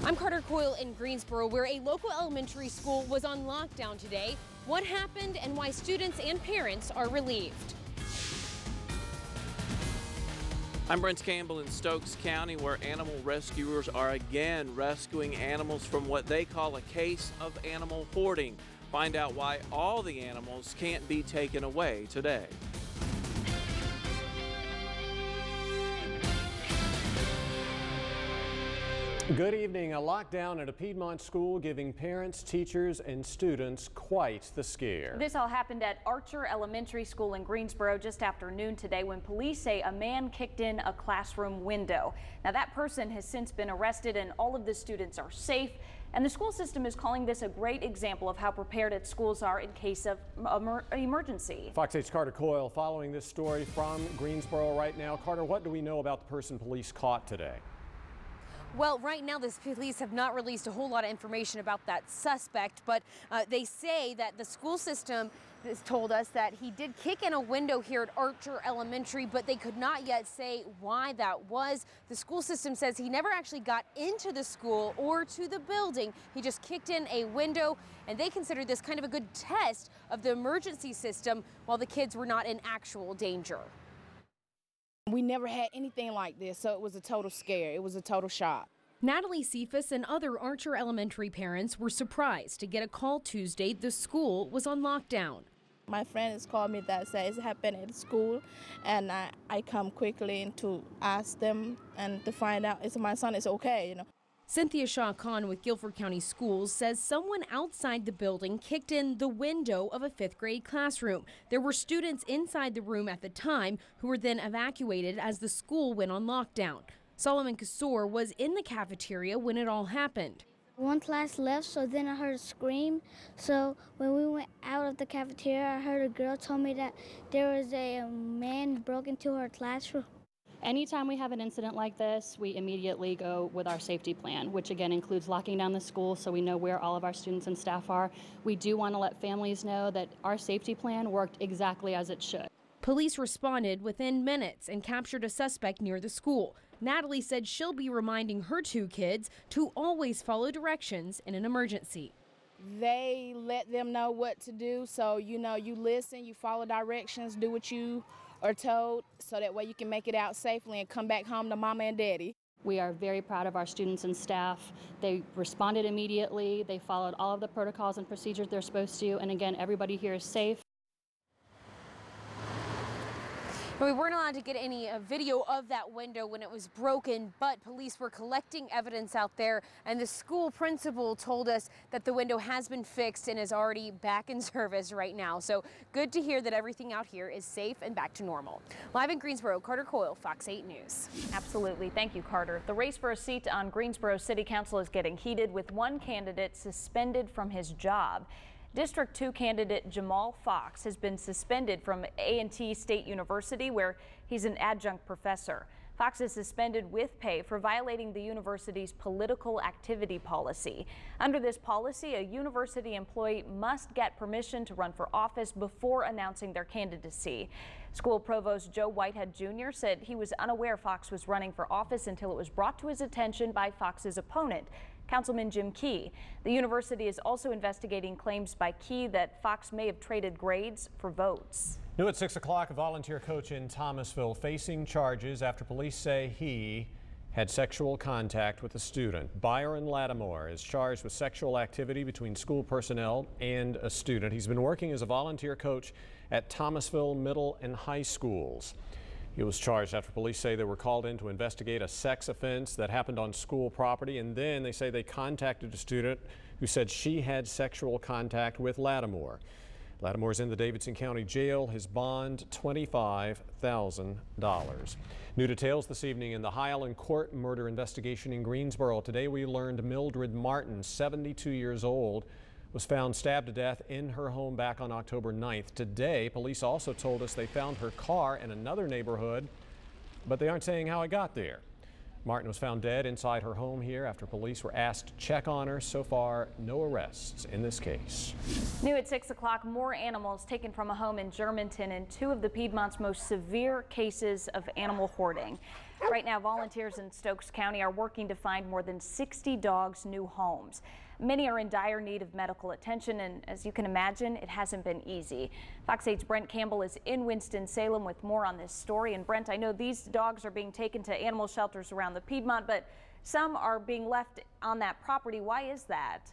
I'm Carter Coyle in Greensboro, where a local elementary school was on lockdown today. What happened and why students and parents are relieved. I'm Brent Campbell in Stokes County, where animal rescuers are again rescuing animals from what they call a case of animal hoarding. Find out why all the animals can't be taken away today. Good evening. A lockdown at a Piedmont school giving parents, teachers, and students quite the scare. This all happened at Archer Elementary School in Greensboro just after noon today when police say a man kicked in a classroom window. Now that person has since been arrested and all of the students are safe. And the school system is calling this a great example of how prepared its schools are in case of emergency. Fox 8's Carter Coyle following this story from Greensboro right now. Carter, what do we know about the person police caught today? Well, right now, the police have not released a whole lot of information about that suspect, but they say that the school system has told us that he did kick in a window here at Archer Elementary, but they could not yet say why that was. The school system says he never actually got into the school or to the building. He just kicked in a window, and they consider this kind of a good test of the emergency system while the kids were not in actual danger. We never had anything like this, so it was a total scare. It was a total shock. Natalie Cephas and other Archer Elementary parents were surprised to get a call Tuesday the school was on lockdown. My friends called me that says it happened at school, and I come quickly to ask them and to find out if my son is okay, you know. Cynthia Shaw-Kahn with Guilford County Schools says someone outside the building kicked in the window of a fifth grade classroom. There were students inside the room at the time who were then evacuated as the school went on lockdown. Solomon Kassour was in the cafeteria when it all happened. One class left, so then I heard a scream. So when we went out of the cafeteria, I heard a girl tell me that there was a man broke into her classroom. Anytime we have an incident like this, we immediately go with our safety plan, which again includes locking down the school so we know where all of our students and staff are. We do want to let families know that our safety plan worked exactly as it should. Police responded within minutes and captured a suspect near the school. Natalie said she'll be reminding her two kids to always follow directions in an emergency. They let them know what to do, so you know, you listen, you follow directions, do what you are told, so that way you can make it out safely and come back home to mama and daddy. We are very proud of our students and staff. They responded immediately. They followed all of the protocols and procedures they're supposed to. And again, everybody here is safe. We weren't allowed to get any video of that window when it was broken, but police were collecting evidence out there, and the school principal told us that the window has been fixed and is already back in service right now. So good to hear that everything out here is safe and back to normal. Live in Greensboro, Carter Coyle, Fox 8 News. Absolutely. Thank you, Carter. The race for a seat on Greensboro City Council is getting heated, with one candidate suspended from his job. District 2 candidate Jamal Fox has been suspended from A&T State University, where he's an adjunct professor. Fox is suspended with pay for violating the university's political activity policy. Under this policy, a university employee must get permission to run for office before announcing their candidacy. School Provost Joe Whitehead Jr. said he was unaware Fox was running for office until it was brought to his attention by Fox's opponent, Councilman Jim Key. The university is also investigating claims by Key that Fox may have traded grades for votes. New at 6 o'clock, a volunteer coach in Thomasville facing charges after police say he had sexual contact with a student. Byron Lattimore is charged with sexual activity between school personnel and a student. He's been working as a volunteer coach at Thomasville middle and high schools. He was charged after police say they were called in to investigate a sex offense that happened on school property, and then they say they contacted a student who said she had sexual contact with Lattimore. Lattimore is in the Davidson County Jail. His bond, $25,000. New details this evening in the Highland Court murder investigation in Greensboro. Today we learned Mildred Martin, 72 years old, was found stabbed to death in her home back on October 9th. Today, police also told us they found her car in another neighborhood, but they aren't saying how it got there. Martin was found dead inside her home here after police were asked to check on her. So far, no arrests in this case. New at 6 o'clock, more animals taken from a home in Germantown in two of the Piedmont's most severe cases of animal hoarding. Right now, volunteers in Stokes County are working to find more than 60 dogs new homes. Many are in dire need of medical attention, and as you can imagine, it hasn't been easy. Fox 8's Brent Campbell is in Winston-Salem with more on this story. And Brent, I know these dogs are being taken to animal shelters around the Piedmont, but some are being left on that property. Why is that?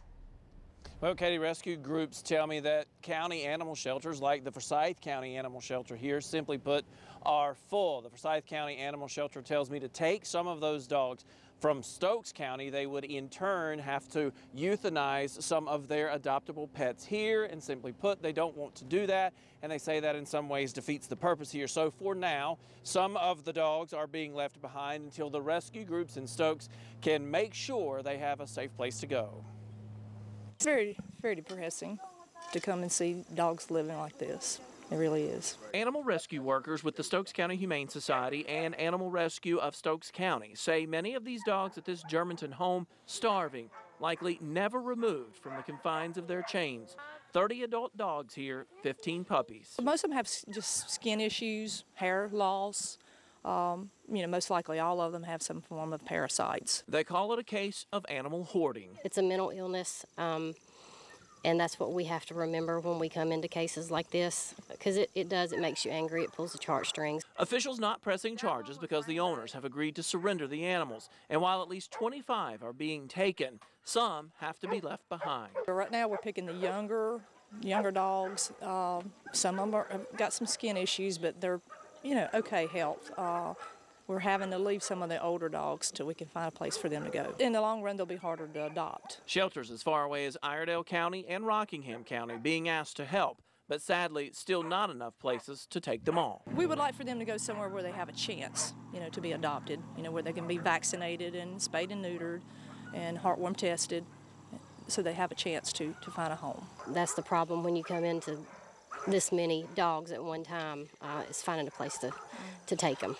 Well, Katie, rescue groups tell me that county animal shelters like the Forsyth County Animal Shelter here, simply put, are full. The Forsyth County Animal Shelter tells me to take some of those dogs from Stokes County. They would in turn have to euthanize some of their adoptable pets here, and simply put, they don't want to do that, and they say that in some ways defeats the purpose here. So for now, some of the dogs are being left behind until the rescue groups in Stokes can make sure they have a safe place to go. It's very, very depressing to come and see dogs living like this. It really is. Animal rescue workers with the Stokes County Humane Society and Animal Rescue of Stokes County say many of these dogs at this Germantown home starving, likely never removed from the confines of their chains. 30 adult dogs here, 15 puppies. Most of them have just skin issues, hair loss. Most likely all of them have some form of parasites. They call it a case of animal hoarding. It's a mental illness, and that's what we have to remember when we come into cases like this, because it makes you angry. It pulls the heartstrings. Officials not pressing charges because the owners have agreed to surrender the animals. And while at least 25 are being taken, some have to be left behind. Right now we're picking the younger dogs. Some of them have got some skin issues, but they're okay health. We're having to leave some of the older dogs till we can find a place for them to go. In the long run, they'll be harder to adopt. Shelters as far away as Iredell County and Rockingham County being asked to help, but sadly, still not enough places to take them all. We would like for them to go somewhere where they have a chance, to be adopted, where they can be vaccinated and spayed and neutered and heartworm tested, so they have a chance to find a home. That's the problem when you come into this many dogs at one time, is finding a place to take them.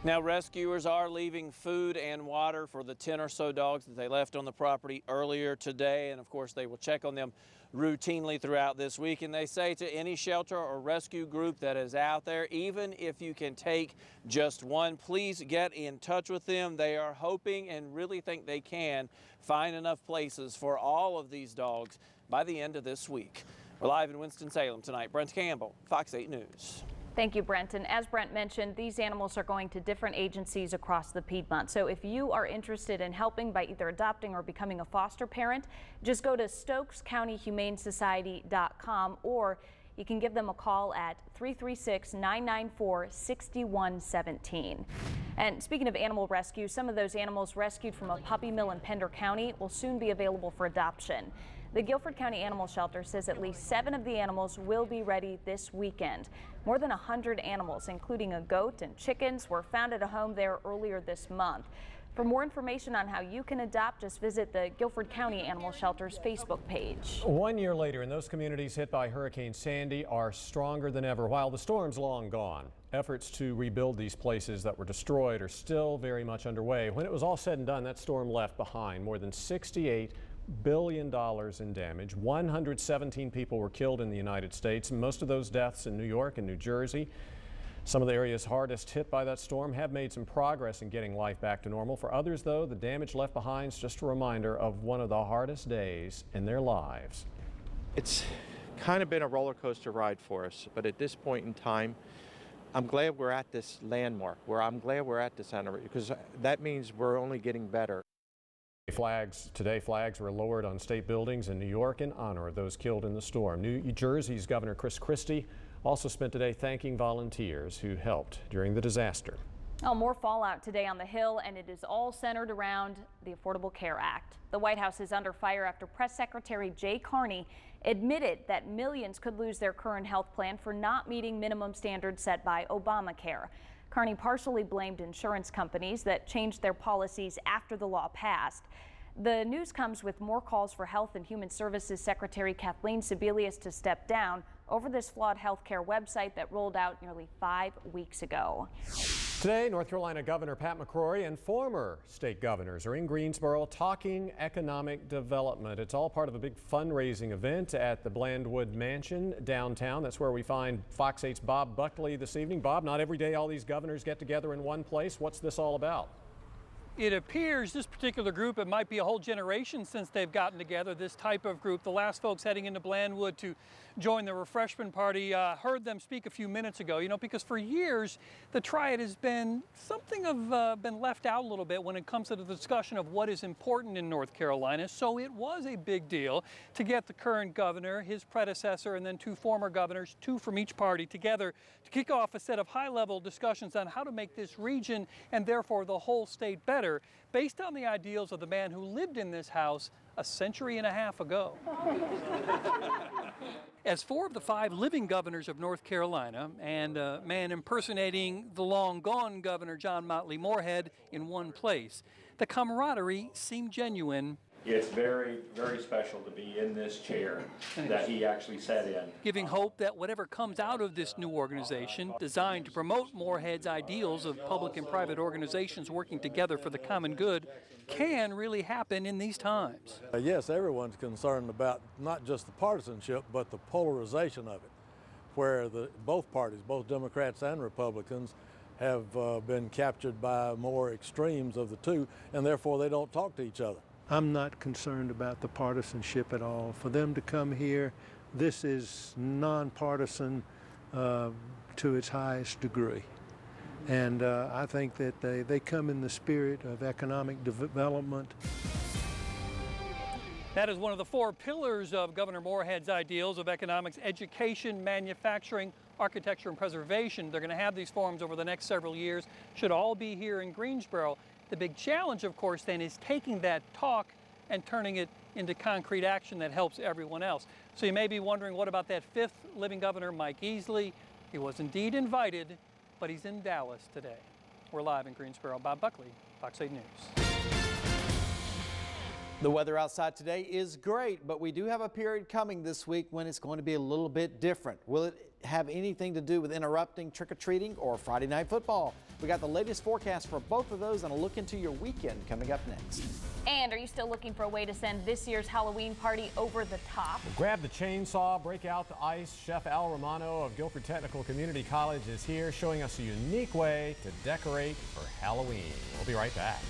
Now, rescuers are leaving food and water for the 10 or so dogs that they left on the property earlier today. And of course, they will check on them routinely throughout this week. And they say to any shelter or rescue group that is out there, even if you can take just one, please get in touch with them. They are hoping and really think they can find enough places for all of these dogs by the end of this week. We're live in Winston-Salem tonight. Brent Campbell, Fox 8 News. Thank you, Brent. And as Brent mentioned, these animals are going to different agencies across the Piedmont. So if you are interested in helping by either adopting or becoming a foster parent, just go to StokesCountyHumaneSociety.com, or you can give them a call at 336-994-6117. And speaking of animal rescue, some of those animals rescued from a puppy mill in Pender County will soon be available for adoption. The Guilford County Animal Shelter says at least 7 of the animals will be ready this weekend. More than 100 animals, including a goat and chickens, were found at a home there earlier this month. For more information on how you can adopt, just visit the Guilford County Animal Shelter's Facebook page. 1 year later, and those communities hit by Hurricane Sandy are stronger than ever. While the storm's long gone, efforts to rebuild these places that were destroyed are still very much underway. When it was all said and done, that storm left behind more than $68 billion in damage. 117 people were killed in the United States, and most of those deaths in New York and New Jersey. Some of the areas hardest hit by that storm have made some progress in getting life back to normal. For others, though, the damage left behind is just a reminder of one of the hardest days in their lives. It's kind of been a roller coaster ride for us, but at this point in time, I'm glad we're at this landmark, I'm glad we're at this anniversary, because that means we're only getting better. Today, flags were lowered on state buildings in New York in honor of those killed in the storm. New Jersey's Governor Chris Christie also spent today thanking volunteers who helped during the disaster. Oh, more fallout today on the Hill, and it is all centered around the Affordable Care Act. The White House is under fire after Press Secretary Jay Carney admitted that millions could lose their current health plan for not meeting minimum standards set by Obamacare. Carney partially blamed insurance companies that changed their policies after the law passed. The news comes with more calls for Health and Human Services Secretary Kathleen Sebelius to step down over this flawed healthcare website that rolled out nearly 5 weeks ago. Today, North Carolina Governor Pat McCrory and former state governors are in Greensboro talking economic development. It's all part of a big fundraising event at the Blandwood Mansion downtown. That's where we find Fox 8's Bob Buckley this evening. Bob, not every day all these governors get together in one place. What's this all about? It appears this particular group, it might be a whole generation since they've gotten together, this type of group. The last folks heading into Blandwood to join the refreshment party, heard them speak a few minutes ago, because for years the Triad has been something of been left out a little bit when it comes to the discussion of what is important in North Carolina. So it was a big deal to get the current governor, his predecessor, and then 2 former governors, 2 from each party, together to kick off a set of high-level discussions on how to make this region and therefore the whole state better, based on the ideals of the man who lived in this house a century and a half ago. As 4 of the 5 living governors of North Carolina and a man impersonating the long-gone Governor John Motley Moorhead in one place, the camaraderie seemed genuine. It's very, very special to be in this chair that he actually sat in. Giving hope that whatever comes out of this new organization, designed to promote Moorhead's ideals of public and private organizations working together for the common good, can really happen in these times. Yes, everyone's concerned about not just the partisanship, but the polarization of it, where both parties, both Democrats and Republicans, have been captured by more extremes of the two, and therefore they don't talk to each other. I'm not concerned about the partisanship at all. For them to come here, this is nonpartisan to its highest degree. And I think that they come in the spirit of economic development. That is one of the 4 pillars of Governor Moorhead's ideals of economics: education, manufacturing, architecture, and preservation. They're going to have these forums over the next several years, should all be here in Greensboro. The big challenge, of course, then, is taking that talk and turning it into concrete action that helps everyone else. So you may be wondering, what about that 5th living governor, Mike Easley? He was indeed invited, but he's in Dallas today. We're live in Greensboro. Bob Buckley, Fox 8 News. The weather outside today is great, but we do have a period coming this week when it's going to be a little bit different. Will it have anything to do with interrupting trick-or-treating or Friday night football? We got the latest forecast for both of those and a look into your weekend coming up next. And are you still looking for a way to send this year's Halloween party over the top? Well, grab the chainsaw, break out the ice. Chef Al Romano of Guilford Technical Community College is here showing us a unique way to decorate for Halloween. We'll be right back.